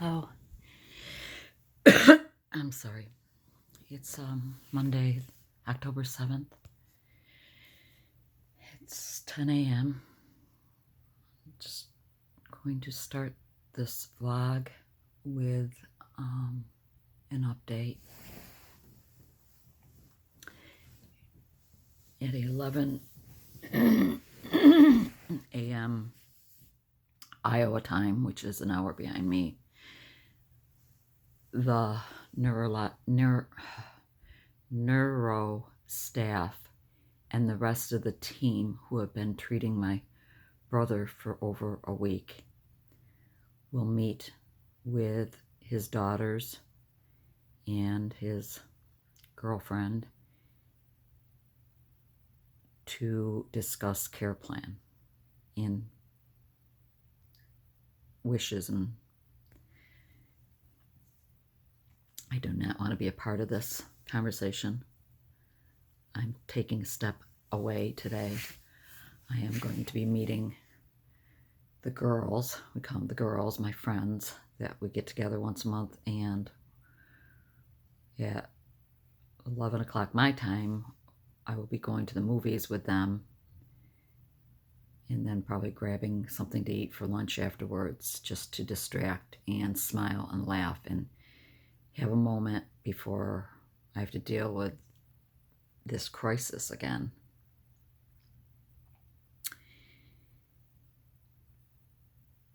Oh, I'm sorry. It's Monday, October 7th. It's 10 a.m. Just going to start this vlog with an update. At 11 a.m. Iowa time, which is an hour behind me, the neuro staff and the rest of the team who have been treating my brother for over a week will meet with his daughters and his girlfriend to discuss care plan and wishes. And I do not want to be a part of this conversation. I'm taking a step away today. I am going to be meeting the girls. We call them the girls, my friends, that we get together once a month, and at 11 o'clock my time, I will be going to the movies with them and then probably grabbing something to eat for lunch afterwards, just to distract and smile and laugh and have a moment before I have to deal with this crisis again.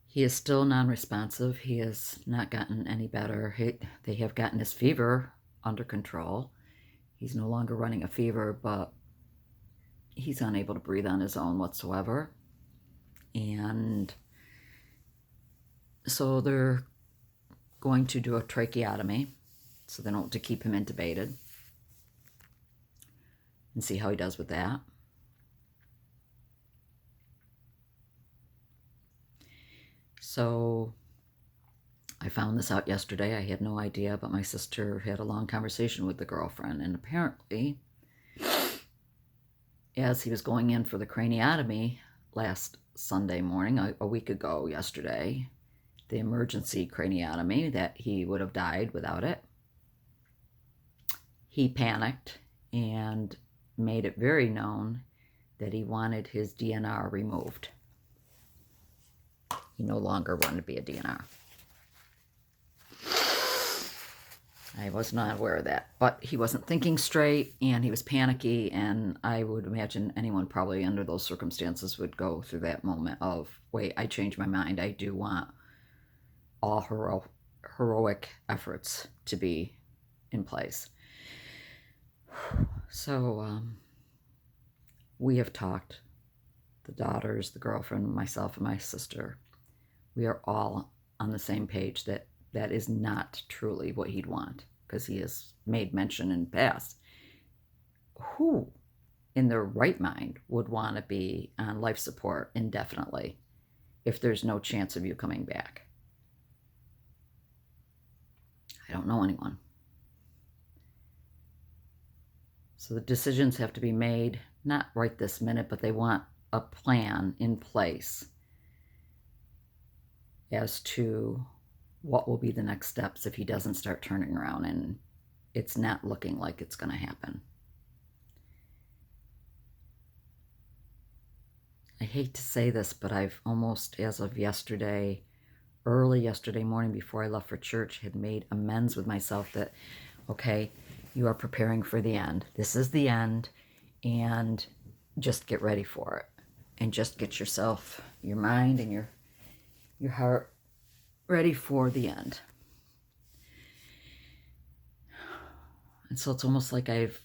He is still non-responsive. He has not gotten any better. They have gotten his fever under control. He's no longer running a fever, but he's unable to breathe on his own whatsoever. And so they're going to do a tracheotomy, so they don't, to keep him intubated and see how he does with that. So I found this out yesterday. I had no idea, but my sister had a long conversation with the girlfriend, and apparently, as he was going in for the craniotomy last Sunday morning, a week ago yesterday, the emergency craniotomy, that he would have died without it, he panicked and made it very known that he wanted his DNR removed. He no longer wanted to be a DNR. I was not aware of that, but he wasn't thinking straight and he was panicky, and I would imagine anyone probably under those circumstances would go through that moment of, wait, I changed my mind. I do want all heroic efforts to be in place. So we have talked, the daughters, the girlfriend, myself, and my sister. We are all on the same page that that is not truly what he'd want, because he has made mention in the past. Who in their right mind would want to be on life support indefinitely if there's no chance of you coming back? I don't know anyone. So the decisions have to be made, not right this minute, but they want a plan in place as to what will be the next steps if he doesn't start turning around, and it's not looking like it's going to happen. I hate to say this, but I've almost, as of yesterday, early yesterday morning before I left for church, had made amends with myself that, okay, you are preparing for the end. This is the end, and just get ready for it. And just get yourself, your mind and your heart ready for the end. And so it's almost like I've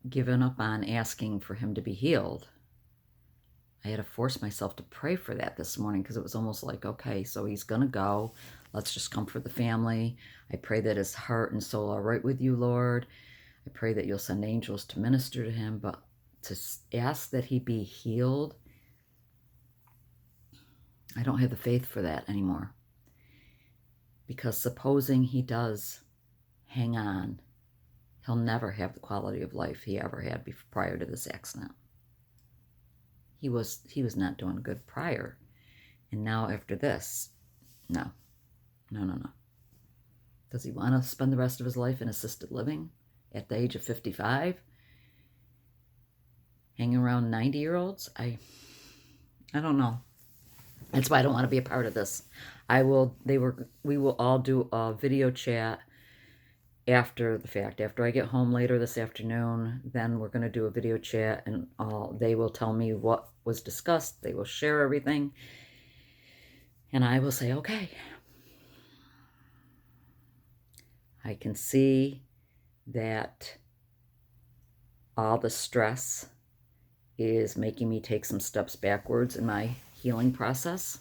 given up on asking for him to be healed. I had to force myself to pray for that this morning, because it was almost like, okay, so he's going to go. Let's just comfort the family. I pray that his heart and soul are right with you, Lord. I pray that you'll send angels to minister to him. But to ask that he be healed, I don't have the faith for that anymore. Because supposing he does hang on, he'll never have the quality of life he ever had prior to this accident. He was not doing good prior. And now after this, no. Does he want to spend the rest of his life in assisted living at the age of 55? Hanging around 90-year-olds? I don't know. That's why I don't want to be a part of this. We will all do a video chat after the fact. After I get home later this afternoon, then we're going to do a video chat, and they will tell me what was discussed. They will share everything, and I will say, okay. I can see that all the stress is making me take some steps backwards in my healing process.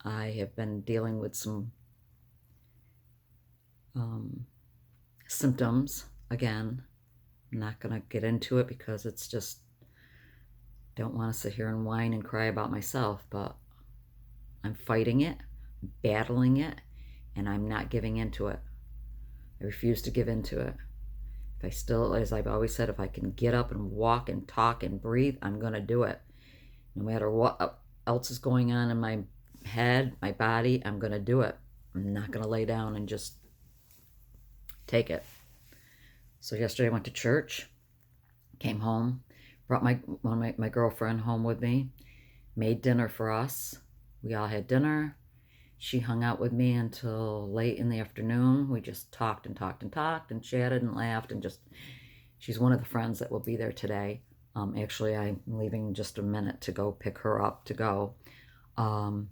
I have been dealing with some symptoms again. I'm not going to get into it because it's just, don't want to sit here and whine and cry about myself, but I'm fighting it, battling it, and I'm not giving into it. I refuse to give into it. If I still, as I've always said, if I can get up and walk and talk and breathe, I'm going to do it. No matter what else is going on in my head, my body, I'm going to do it. I'm not going to lay down and just take it. So yesterday I went to church, came home, brought my girlfriend home with me, made dinner for us. We all had dinner. She hung out with me until late in the afternoon. We just talked and talked and talked and chatted and laughed and just, she's one of the friends that will be there today. Actually, I'm leaving in just a minute to go pick her up to go. And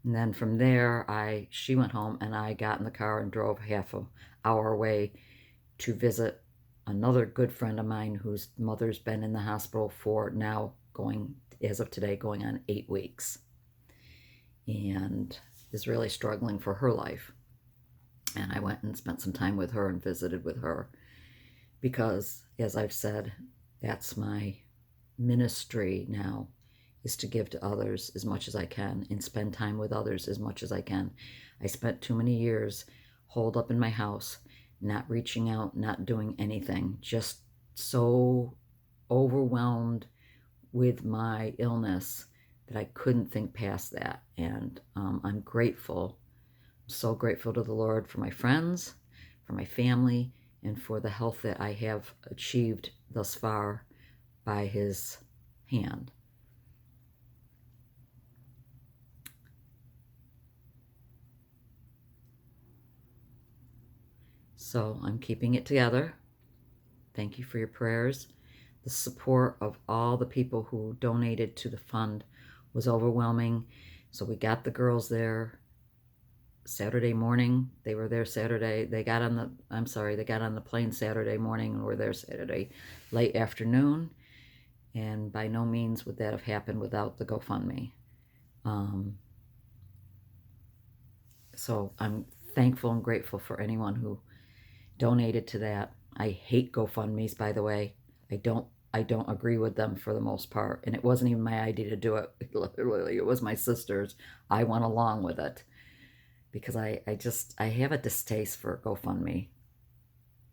then from there, she went home and I got in the car and drove half an hour away to visit another good friend of mine whose mother's been in the hospital for now as of today, going on 8 weeks. And is really struggling for her life. And I went and spent some time with her and visited with her because, as I've said, that's my ministry now, is to give to others as much as I can and spend time with others as much as I can. I spent too many years holed up in my house, not reaching out, not doing anything, just so overwhelmed with my illness that I couldn't think past that. And I'm grateful, so grateful to the Lord for my friends, for my family, and for the health that I have achieved thus far by His hand. So I'm keeping it together. Thank you for your prayers. The support of all the people who donated to the fund was overwhelming. So we got the girls there Saturday morning. They were there Saturday. They got on the plane Saturday morning and were there Saturday late afternoon. And by no means would that have happened without the GoFundMe. So I'm thankful and grateful for anyone who donated to that. I hate GoFundMes, by the way. I don't agree with them for the most part. And it wasn't even my idea to do it. Literally, it was my sister's. I went along with it because I have a distaste for GoFundMe.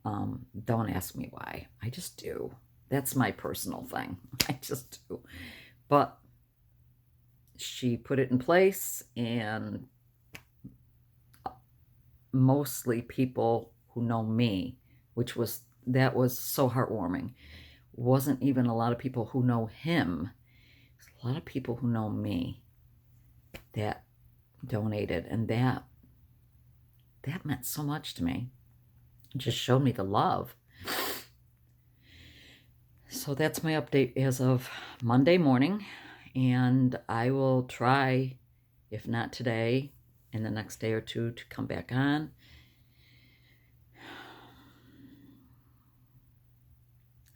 Don't ask me why. I just do. That's my personal thing. I just do. But she put it in place, and mostly people who know me, that was so heartwarming. Wasn't even a lot of people who know him. There's a lot of people who know me that donated, and that meant so much to me. It just showed me the love. So that's my update as of Monday morning, and I will try, if not today, in the next day or two, to come back on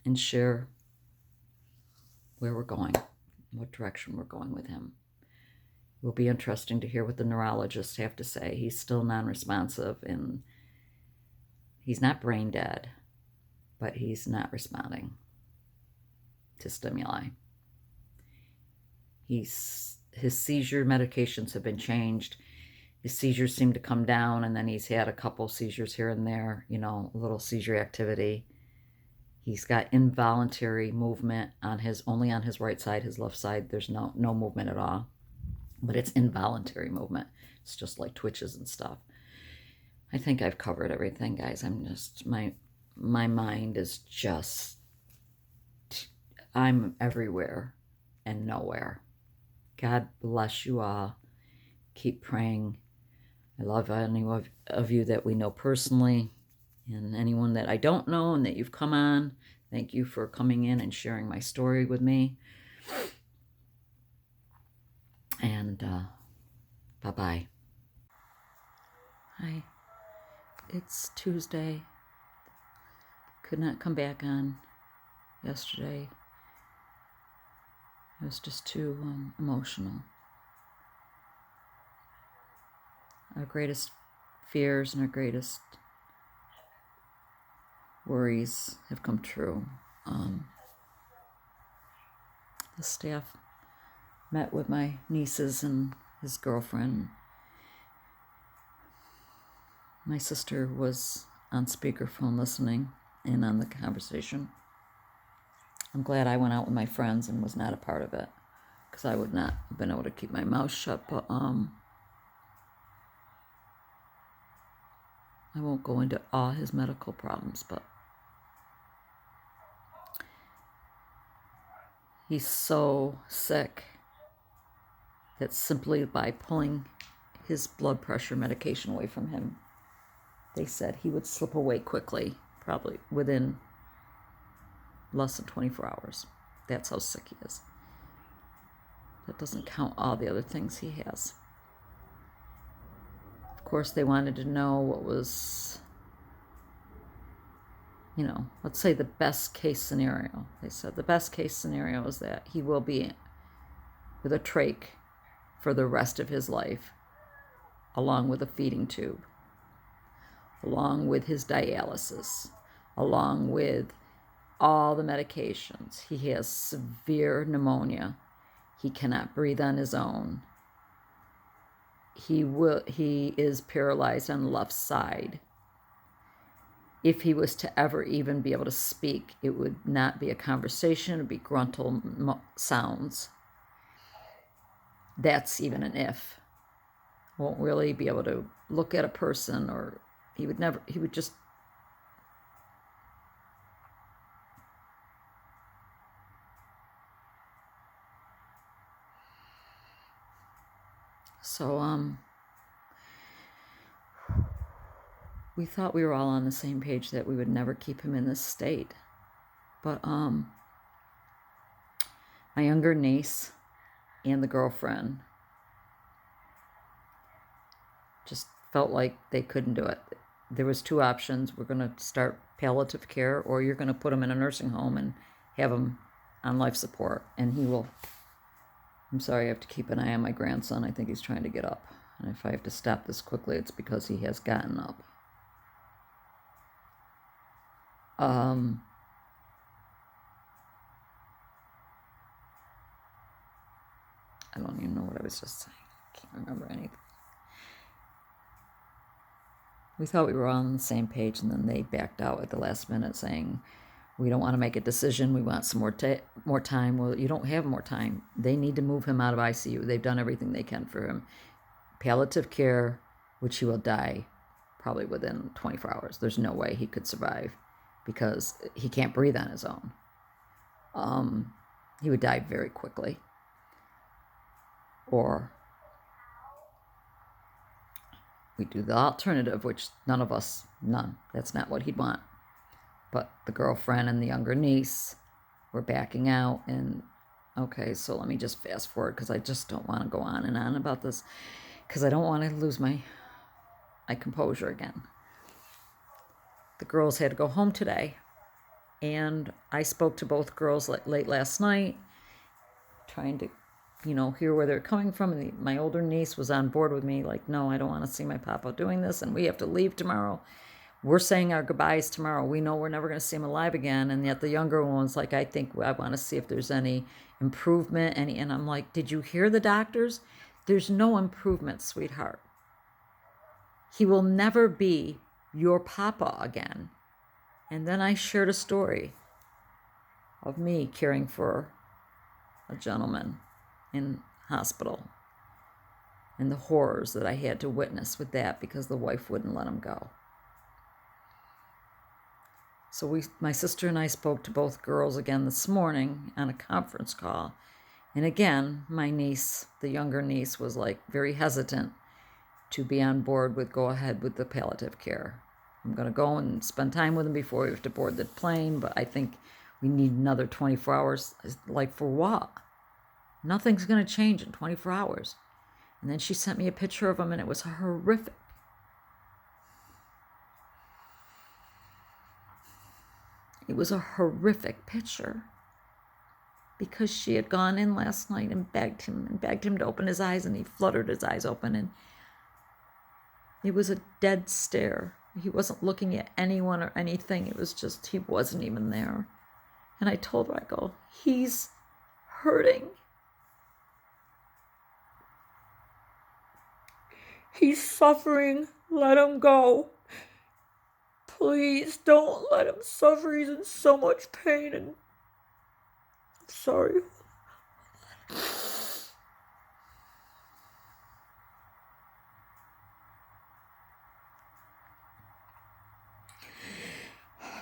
and share where we're going, what direction we're going with him. It will be interesting to hear what the neurologists have to say. He's still non-responsive, and he's not brain dead, but he's not responding to stimuli. His seizure medications have been changed. His seizures seem to come down, and then he's had a couple seizures here and there, a little seizure activity. He's got involuntary movement only on his right side. His left side, there's no movement at all. But it's involuntary movement. It's just like twitches and stuff. I think I've covered everything, guys. My mind is just, I'm everywhere and nowhere. God bless you all. Keep praying. I love any of you that we know personally, and anyone that I don't know and that you've come on. Thank you for coming in and sharing my story with me. And bye-bye. Hi. It's Tuesday. Could not come back on yesterday. It was just too emotional. Our greatest fears and our greatest worries have come true. The staff met with my nieces and his girlfriend. My sister was on speakerphone listening in on the conversation. I'm glad I went out with my friends and was not a part of it, because I would not have been able to keep my mouth shut. But I won't go into all his medical problems, but he's so sick that simply by pulling his blood pressure medication away from him, they said he would slip away quickly, probably within less than 24 hours. That's how sick he is. That doesn't count all the other things he has. Of course, they wanted to know what was, let's say the best case scenario. They said the best case scenario is that he will be with a trach for the rest of his life, along with a feeding tube, along with his dialysis, along with all the medications. He has severe pneumonia. He cannot breathe on his own. He is paralyzed on the left side. If he was to ever even be able to speak, it would not be a conversation, it would be gruntal sounds. That's even an if. Won't really be able to look at a person, or he would just So, we thought we were all on the same page that we would never keep him in this state. But, my younger niece and the girlfriend just felt like they couldn't do it. There was two options. We're going to start palliative care, or you're going to put him in a nursing home and have him on life support, and he will... I'm sorry, I have to keep an eye on my grandson. I think he's trying to get up. And if I have to stop this quickly, it's because he has gotten up. I don't even know what I was just saying. I can't remember anything. We thought we were all on the same page, and then they backed out at the last minute saying, we don't want to make a decision. We want some more time. Well, you don't have more time. They need to move him out of ICU. They've done everything they can for him. Palliative care, which he will die probably within 24 hours. There's no way he could survive because he can't breathe on his own. He would die very quickly. Or we do the alternative, which none. That's not what he'd want. But the girlfriend and the younger niece were backing out. And okay, so let me just fast forward, because I just don't want to go on and on about this, because I don't want to lose my composure again. The girls had to go home today, and I spoke to both girls late last night, trying to, hear where they're coming from. And my older niece was on board with me, like, no, I don't want to see my papa doing this, and we have to leave tomorrow. We're saying our goodbyes tomorrow. We know we're never going to see him alive again. And yet the younger one's like, I want to see if there's any improvement. And I'm like, did you hear the doctors? There's no improvement, sweetheart. He will never be your papa again. And then I shared a story of me caring for a gentleman in hospital. and the horrors that I had to witness with that because the wife wouldn't let him go. So my sister and I spoke to both girls again this morning on a conference call. And again, my niece, the younger niece, was like very hesitant to be on board with go ahead with the palliative care. I'm going to go and spend time with him before we have to board the plane, but I think we need another 24 hours. Like, for what? Nothing's going to change in 24 hours. And then she sent me a picture of him, and it was horrific. It was a horrific picture because she had gone in last night and begged him to open his eyes, and he fluttered his eyes open, and it was a dead stare. He wasn't looking at anyone or anything. It was just, he wasn't even there. And I told her, I go, he's hurting. He's suffering. Let him go. Please don't let him suffer. He's in so much pain. And I'm sorry.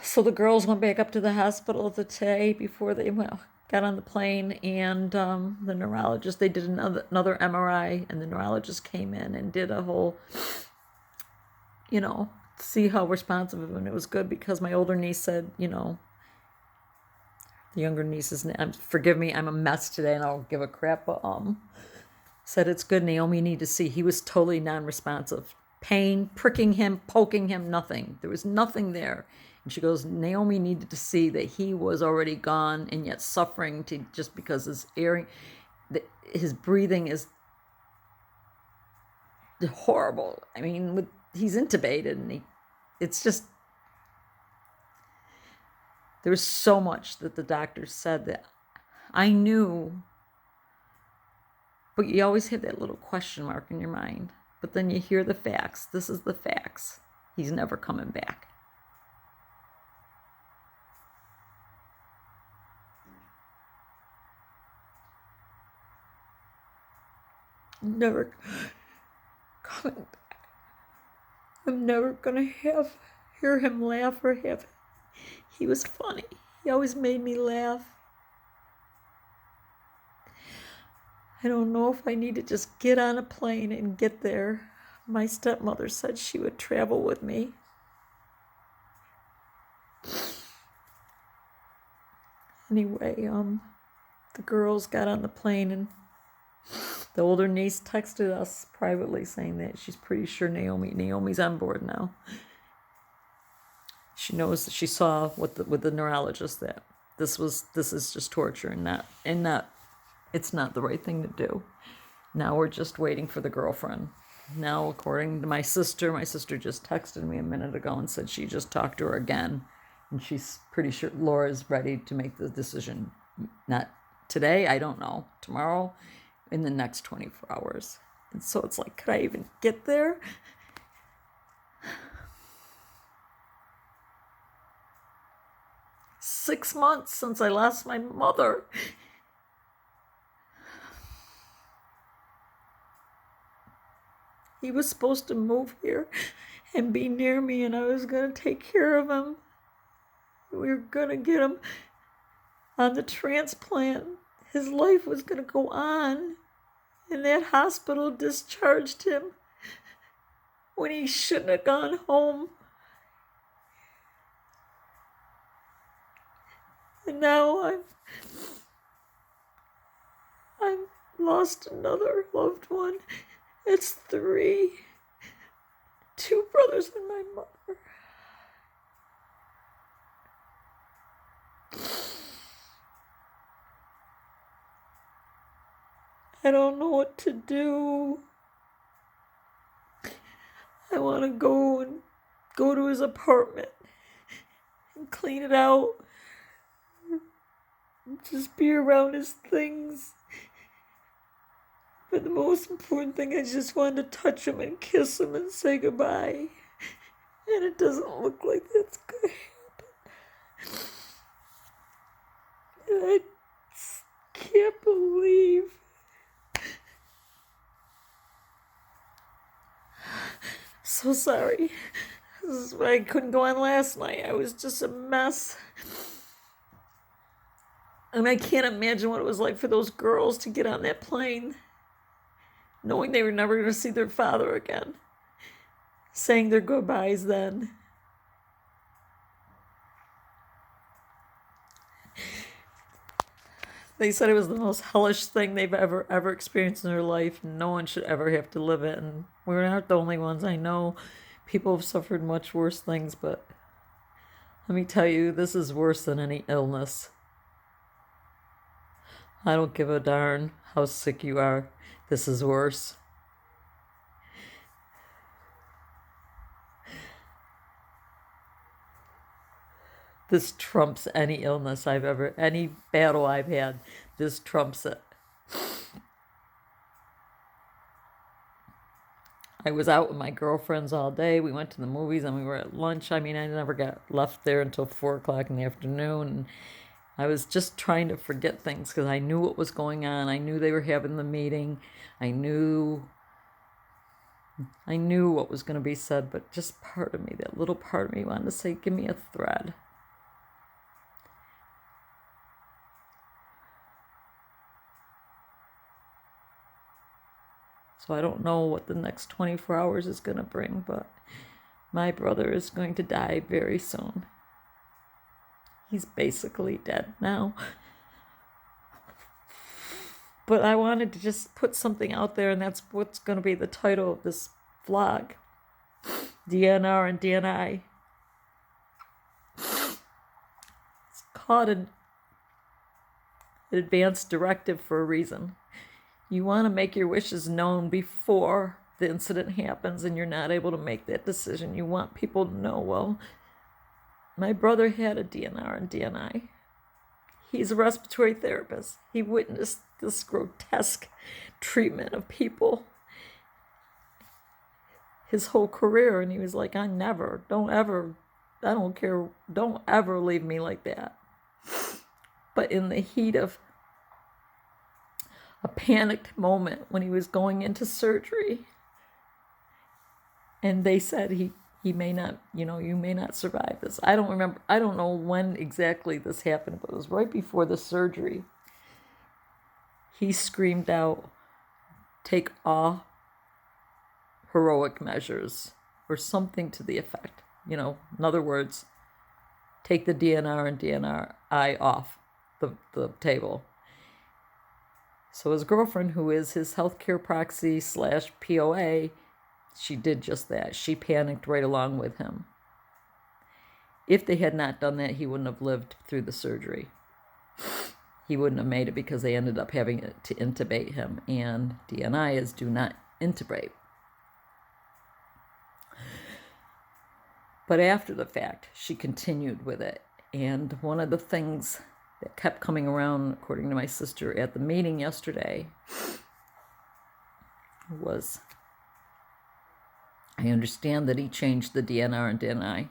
So the girls went back up to the hospital today before they got on the plane, and the neurologist, they did another MRI, and the neurologist came in and did a whole, see how responsive, and it was good because my older niece said, the younger niece's, forgive me, I'm a mess today and I'll give a crap, but said it's good, Naomi, you need to see. He was totally non-responsive. Pain, pricking him, poking him, nothing. There was nothing there. And she goes, Naomi needed to see that he was already gone and yet suffering just because his breathing is horrible. I mean, he's intubated, and it's just, there was so much that the doctor said that I knew, but you always have that little question mark in your mind. But then you hear the facts. This is the facts. He's never coming back. Never coming back. I'm never gonna hear him laugh or have. He was funny. He always made me laugh. I don't know if I need to just get on a plane and get there. My stepmother said she would travel with me. Anyway, the girls got on the plane, and the older niece texted us privately saying that she's pretty sure Naomi's on board now. She knows that she saw with the neurologist that this is just torture and it's not the right thing to do. Now we're just waiting for the girlfriend. Now, according to my sister just texted me a minute ago and said she just talked to her again, and she's pretty sure Laura's ready to make the decision. Not today, I don't know. Tomorrow, in the next 24 hours. And so it's like, could I even get there? Six months since I lost my mother. He was supposed to move here and be near me, and I was going to take care of him. We were going to get him on the transplant. His life was going to go on. And that hospital discharged him when he shouldn't have gone home. And now I've lost another loved one. It's 3. 2 brothers and my mother. I don't know what to do. I want to go to his apartment and clean it out. Just be around his things. But the most important thing, I just wanted to touch him and kiss him and say goodbye. And it doesn't look like that's going to happen. And I can't believe So sorry. This is why I couldn't go on last night. I was just a mess. And I can't imagine what it was like for those girls to get on that plane, knowing they were never going to see their father again, saying their goodbyes then. They said it was the most hellish thing they've ever experienced in their life. No one should ever have to live it. And we're not the only ones. I know people have suffered much worse things, but let me tell you, this is worse than any illness. I don't give a darn how sick you are. This is worse. This trumps any illness any battle I've had. This trumps it. I was out with my girlfriends all day. We went to the movies and we were at lunch. I mean, I never got left there until 4 o'clock in the afternoon. And I was just trying to forget things because I knew what was going on. I knew they were having the meeting. I knew what was going to be said, but just part of me, that little part of me wanted to say, give me a thread. So I don't know what the next 24 hours is going to bring, but my brother is going to die very soon. He's basically dead now. But I wanted to just put something out there, and that's what's going to be the title of this vlog. DNR and DNI. It's called an advance directive for a reason. You want to make your wishes known before the incident happens and you're not able to make that decision. You want people to know, well, my brother had a DNR and DNI. He's a respiratory therapist. He witnessed this grotesque treatment of people his whole career, and he was like, don't ever leave me like that. But in the heat of a panicked moment when he was going into surgery, and they said he may not, you may not survive this. I don't know when exactly this happened, but it was right before the surgery. He screamed out, take all heroic measures, or something to the effect. In other words, take the DNR and DNI off the table. So his girlfriend, who is his healthcare proxy / POA, she did just that. She panicked right along with him. If they had not done that, he wouldn't have lived through the surgery. He wouldn't have made it because they ended up having to intubate him. And DNI is do not intubate. But after the fact, she continued with it. And one of the things that kept coming around, according to my sister at the meeting yesterday, was, I understand that he changed the DNR and DNI.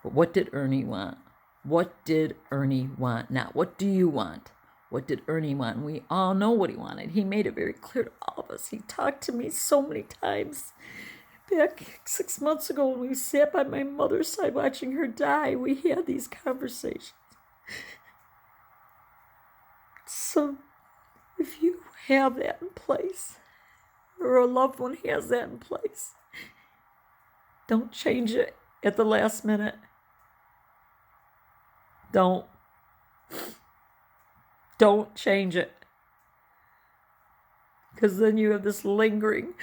But what did Ernie want? What did Ernie want? Now, what do you want? What did Ernie want? And we all know what he wanted. He made it very clear to all of us. He talked to me so many times. Back 6 months ago when we sat by my mother's side watching her die, we had these conversations. So if you have that in place, or a loved one has that in place, don't change it at the last minute. Don't change it. Because then you have this lingering,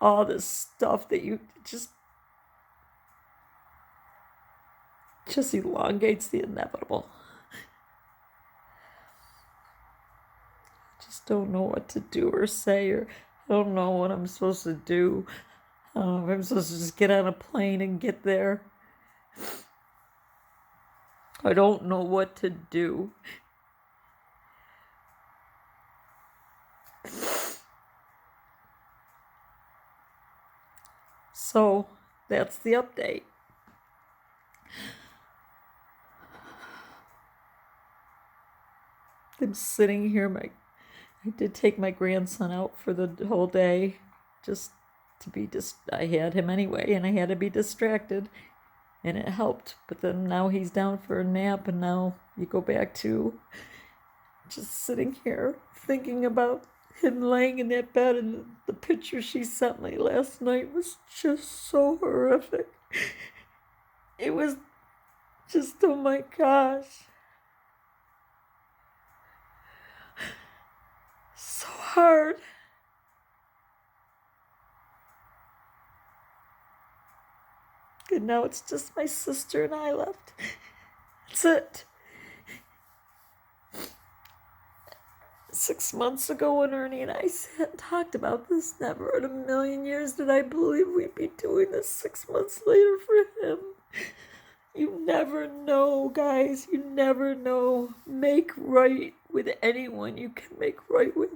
all this stuff that you just elongates the inevitable. Just don't know what to do or say, or I don't know what I'm supposed to do. I don't know if I'm supposed to just get on a plane and get there. I don't know what to do. So that's the update. I'm sitting here. I did take my grandson out for the whole day. just to be I had him anyway, and I had to be distracted, and it helped. But then now he's down for a nap, and now you go back to just sitting here thinking about him laying in that bed, and the picture she sent me last night was just so horrific. It was just, oh my gosh, so hard. And now it's just my sister and I left. That's it. 6 months ago when Ernie and I sat and talked about this, never in a million years did I believe we'd be doing this 6 months later for him. You never know, guys. You never know. Make right with anyone you can make right with.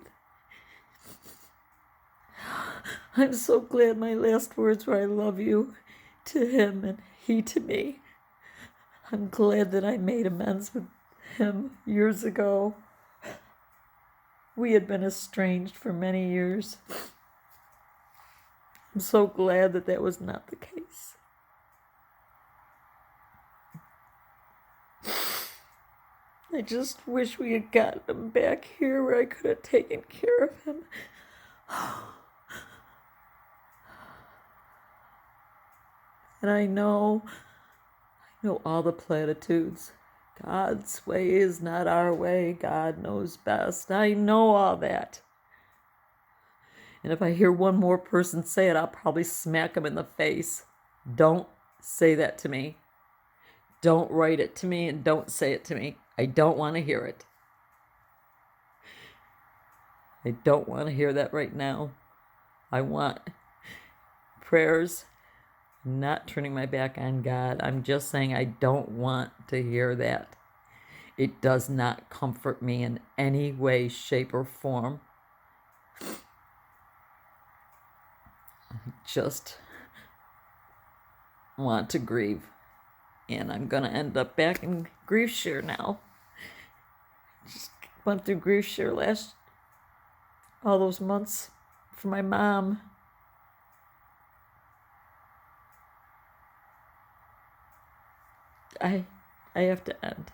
I'm so glad my last words were I love you to him and he to me. I'm glad that I made amends with him years ago. We had been estranged for many years. I'm so glad that that was not the case. I just wish we had gotten him back here where I could have taken care of him. And I know all the platitudes. God's way is not our way. God knows best. I know all that. And if I hear one more person say it, I'll probably smack him in the face. Don't say that to me. Don't write it to me, and don't say it to me. I don't want to hear it. I don't want to hear that right now. I want prayers. I'm not turning my back on God. I'm just saying I don't want to hear that. It does not comfort me in any way, shape, or form. I just want to grieve. And I'm going to end up back in grief share now. Just went through grief share all those months for my mom. I have to end.